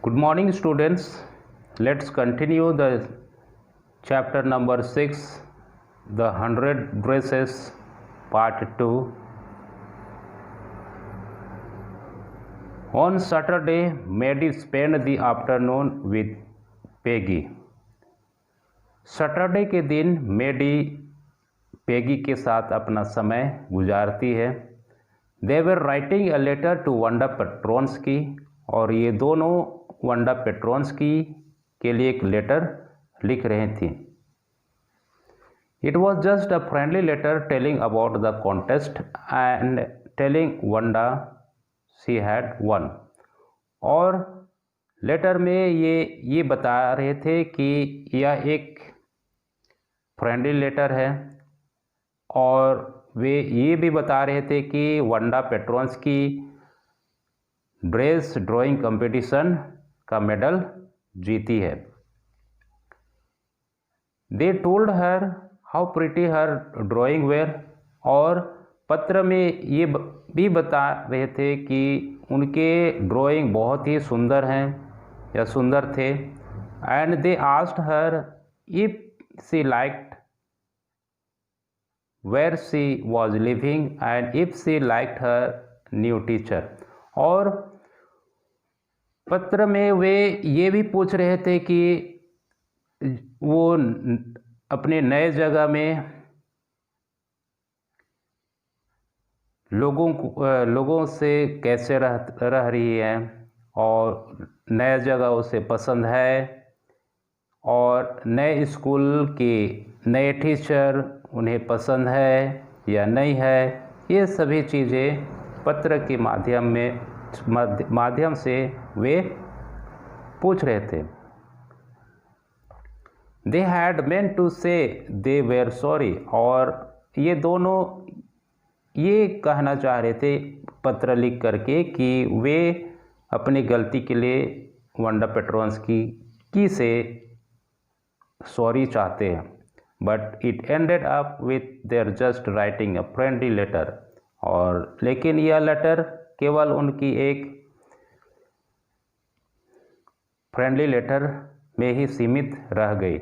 Good morning, students. Let's continue the chapter number 6, the 100 dresses, part 2. On Saturday, Maddie spent the afternoon with Peggy. Saturday के दिन मेडी Peggy के साथ अपना समय गुजारती है. They were writing a letter to Wanda Petronski और ये दोनों वांडा पेट्रोन्स्की के लिए एक लेटर लिख रहे थे. It was just a friendly letter telling about the contest and telling Wanda she had won. और लेटर में ये बता रहे थे कि यह एक फ्रेंडली लेटर है और वे ये भी बता रहे थे कि Wanda Petronski dress drawing competition का मेडल जीती है. They told her how pretty her drawing were और पत्र में ये भी बता रहे थे कि उनके ड्राइंग बहुत ही सुंदर हैं या सुंदर थे. And they asked her if she liked where she was living and if she liked her new teacher. और पत्र में वे ये भी पूछ रहे थे कि वो अपने नए जगह में लोगों से कैसे रह रही है और नया जगह उसे पसंद है और नए स्कूल के नए टीचर उन्हें पसंद है या नहीं है. ये सभी चीज़ें पत्र के माध्यम से वे पूछ रहे थे. दे हैड मेंट टू से दे वेर सॉरी और ये दोनों ये कहना चाह रहे थे पत्र लिख करके कि वे अपनी गलती के लिए वांडा पेट्रोन्स्की से सॉरी चाहते हैं. But it ended up with their just writing a friendly letter. और लेकिन यह लेटर केवल उनकी एक फ्रेंडली लेटर में ही सीमित रह गई.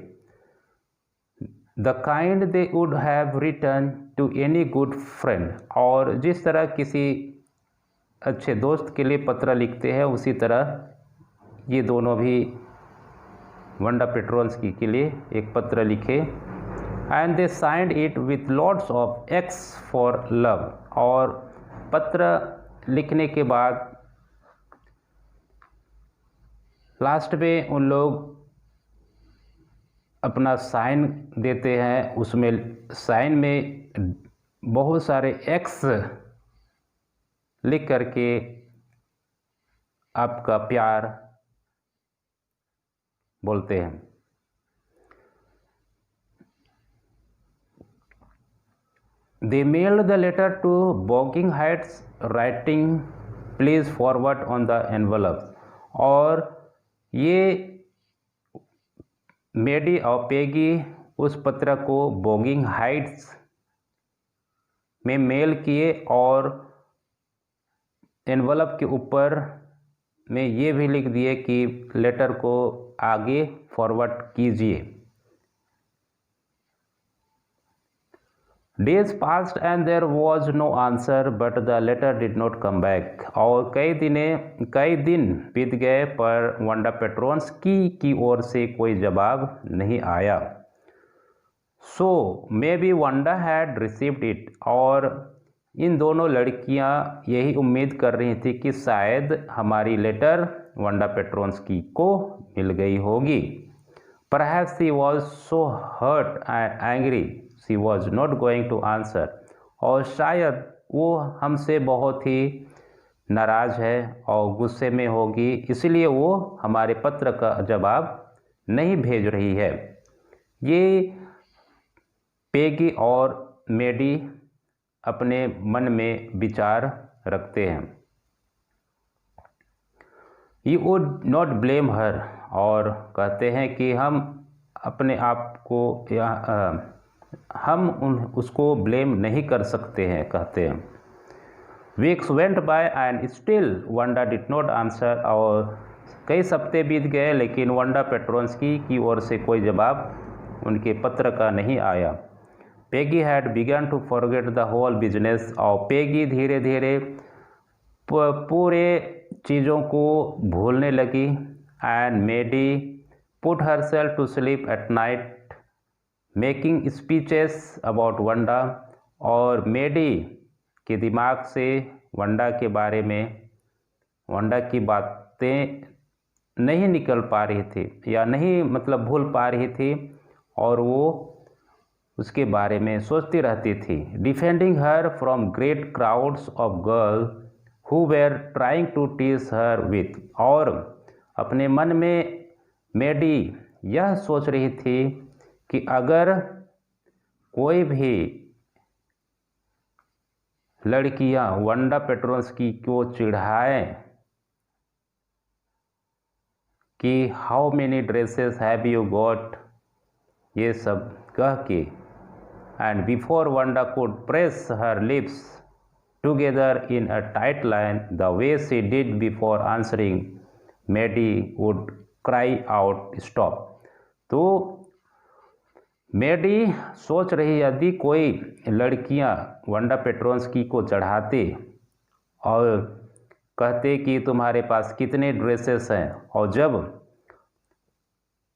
The kind they would have written to any good friend. और जिस तरह किसी अच्छे दोस्त के लिए पत्र लिखते हैं उसी तरह ये दोनों भी वांडा पेट्रोन्स्की के लिए एक पत्र लिखे. And they signed it with lots of x for love. और पत्र लिखने के बाद लास्ट में उन लोग अपना साइन देते हैं. उसमें साइन में बहुत सारे एक्स लिख करके आपका प्यार बोलते हैं. They mailed the letter to Bogging Heights, writing please forward on the envelope. और ये मेडी और पेगी उस पत्र को बॉगिंग हाइट्स में मेल किए और एनवलप के ऊपर में ये भी लिख दिए कि लेटर को आगे फॉरवर्ड कीजिए. Days passed and there was no answer, but the letter did not come back. और कई दिन बीत गए पर वांडा पेट्रोन्स्की की ओर से कोई जवाब नहीं आया. So maybe Wanda had received it. और इन दोनों लड़कियां यही उम्मीद कर रही थी कि शायद हमारी लेटर वांडा पेट्रोन्स्की को मिल गई होगी. Perhaps she was so hurt and angry she was not going to answer. और शायद वो हमसे बहुत ही नाराज़ है और गुस्से में होगी इसलिए वो हमारे पत्र का जवाब नहीं भेज रही है. ये पेगी और मेडी अपने मन में विचार रखते हैं. यू वुड नॉट ब्लेम हर. और कहते हैं कि हम अपने आप को उसको ब्लेम नहीं कर सकते हैं. कहते हैं weeks went by and still Wanda did not answer. और कई हफ्ते बीत गए लेकिन वांडा पेट्रोन्स्की की ओर से कोई जवाब उनके पत्र का नहीं आया। Peggy had begun to forget the whole business और पेगी धीरे धीरे पूरे चीज़ों को भूलने लगी। And Maddie put herself to sleep at night making speeches about Wanda, और मेडी के दिमाग से वांडा के बारे में, वांडा की बातें नहीं निकल पा रही थी या नहीं मतलब भूल पा रही थी, और वो उसके बारे में सोचती रहती थी। Defending her from great crowds of girl who were trying to tease her with, और अपने मन में मेडी यह सोच रही थी कि अगर कोई भी लड़कियां वांडा पेट्रोन्स्की को चिढ़ाएं कि how many dresses have you got, ये सब कह के, and before Wanda could press her lips together in a tight line the way she did before answering, Maddie would cry out stop. तो Maddie सोच रही यदि कोई लड़कियां वांडा पेट्रोन्स्की को चढ़ाते और कहते कि तुम्हारे पास कितने ड्रेसेस हैं, और जब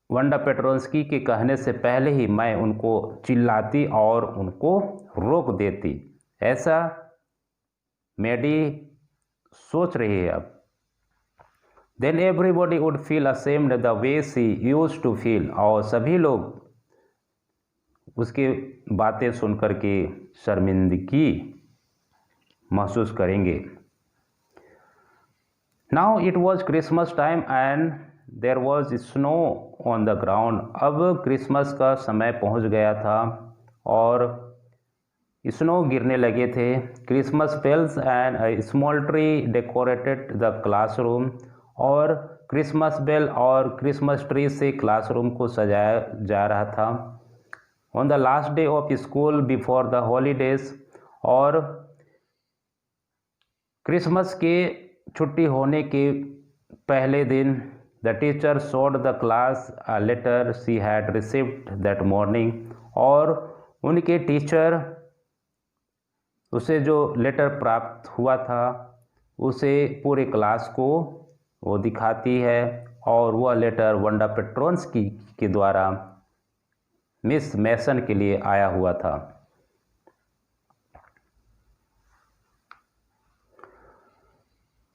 वांडा पेट्रोन्स्की के कहने से पहले ही मैं उनको चिल्लाती और उनको रोक देती, ऐसा मेडी सोच रही है अब। Then everybody would feel ashamed the way she used to feel, और सभी लोग उसके बातें सुनकर के शर्मिंदगी महसूस करेंगे। Now it was Christmas time and there was snow on the ground. अब क्रिसमस का समय पहुंच गया था और स्नो गिरने लगे थे। Christmas bells and a small tree decorated the classroom, और क्रिसमस बेल और क्रिसमस ट्री से क्लासरूम को सजाया जा रहा था। On the last day of school before the holidays, और क्रिसमस के छुट्टी होने के पहले दिन the teacher showed the class a letter she had received that morning, और उनके टीचर उसे जो लेटर प्राप्त हुआ था उसे पूरे क्लास को वो दिखाती है, और वह लेटर वांडा पेट्रोन्स्की के द्वारा मिस मैसन के लिए आया हुआ था।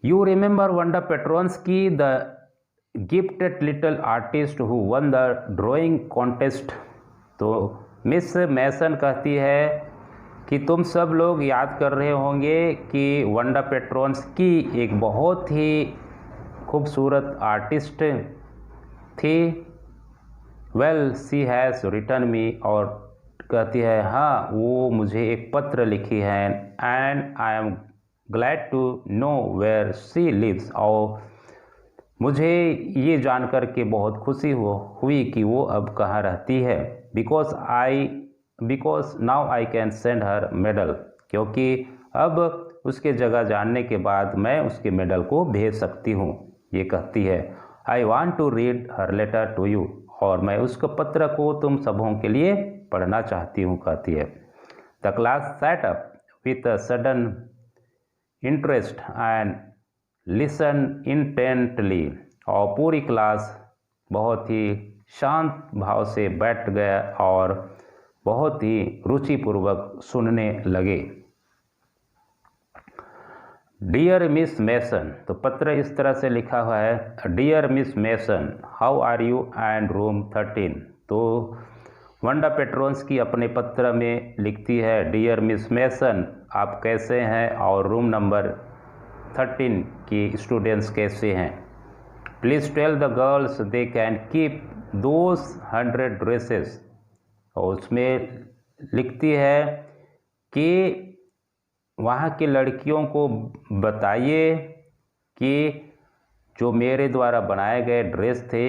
You remember Wanda Petronski the gifted little artist who won the drawing contest. तो मिस मैसन कहती है कि तुम सब लोग याद कर रहे होंगे कि वांडा पेट्रोन्स्की एक बहुत ही खूबसूरत आर्टिस्ट थी। वेल शी हैज़ रिटर्न मी, और कहती है हाँ वो मुझे एक पत्र लिखी है, and I am glad to know where she lives, और मुझे ये जानकर के बहुत खुशी हुई कि वो अब कहाँ रहती है। Because now I can send her medal, क्योंकि अब उसके जगह जानने के बाद मैं उसके मेडल को भेज सकती हूँ, ये कहती है। I want to read her letter to you, और मैं उसके पत्र को तुम सबों के लिए पढ़ना चाहती हूँ, कहती है। The class sat up with a sudden interest and listen intently, और पूरी क्लास बहुत ही शांत भाव से बैठ गया और बहुत ही रुचिपूर्वक सुनने लगे। डियर मिस मैसन, तो पत्र इस तरह से लिखा हुआ है, dear Miss Mason how are you and room 13। तो वांडा पेट्रोन्स्की अपने पत्र में लिखती है, डियर मिस मैसन आप कैसे हैं और रूम नंबर 13 की स्टूडेंट्स कैसे हैं। Please tell the girls they can keep those 100 dresses, और उसमें लिखती है कि वहाँ की लड़कियों को बताइए कि जो मेरे द्वारा बनाए गए ड्रेस थे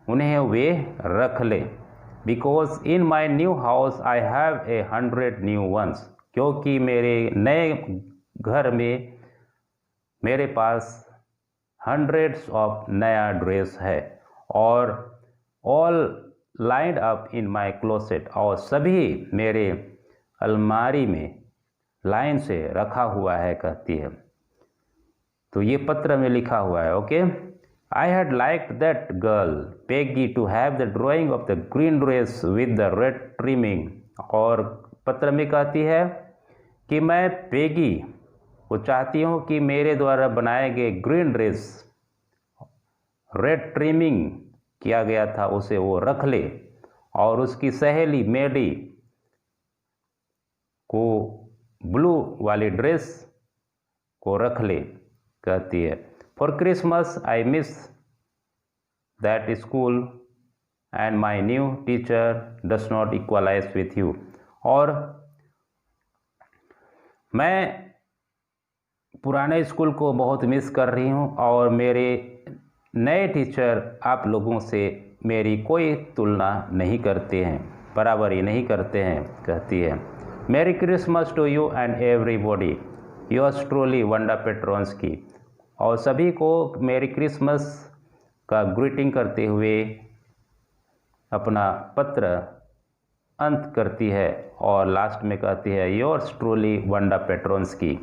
उन्हें वे रख ले। Because in my new house I have 100 new ones, क्योंकि मेरे नए घर में मेरे पास हंड्रेड्स ऑफ नया ड्रेस है और all lined up in my closet, और सभी मेरे अलमारी में लाइन से रखा हुआ है, कहती है। तो ये पत्र में लिखा हुआ है। Okay, I had liked that girl Peggy to have the drawing of the green dress with the red trimming, और पत्र में कहती है कि मैं पेगी को चाहती हूँ कि मेरे द्वारा बनाए गए ग्रीन ड्रेस रेड ट्रिमिंग किया गया था उसे वो रख ले, और उसकी सहेली मेडी को ब्लू वाली ड्रेस को रख ले, कहती है। For Christmas I miss that school and my new teacher does not equalize with you, और मैं पुराने स्कूल को बहुत मिस कर रही हूँ और मेरे नए टीचर आप लोगों से मेरी कोई तुलना नहीं करते हैं, बराबरी नहीं करते हैं, कहती है। Merry Christmas to you and everybody, yours truly Wanda Petronski, और सभी को मेरी क्रिसमस का ग्रीटिंग करते हुए अपना पत्र अंत करती है और लास्ट में कहती है योर्स ट्रूली वंडा पेट्रोन्स्की।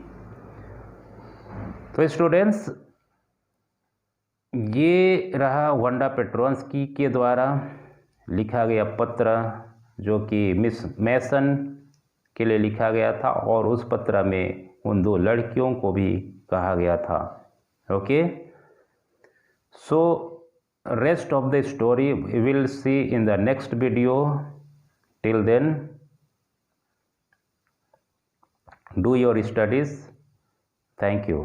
तो स्टूडेंट्स, ये रहा वंडा पेट्रोन्स्की के द्वारा लिखा गया पत्र, जो कि मिस मैसन के लिए लिखा गया था, और उस पत्र में उन दो लड़कियों को भी कहा गया था। Okay, so rest of the story we will see in the next video. Till then, do your studies. Thank you.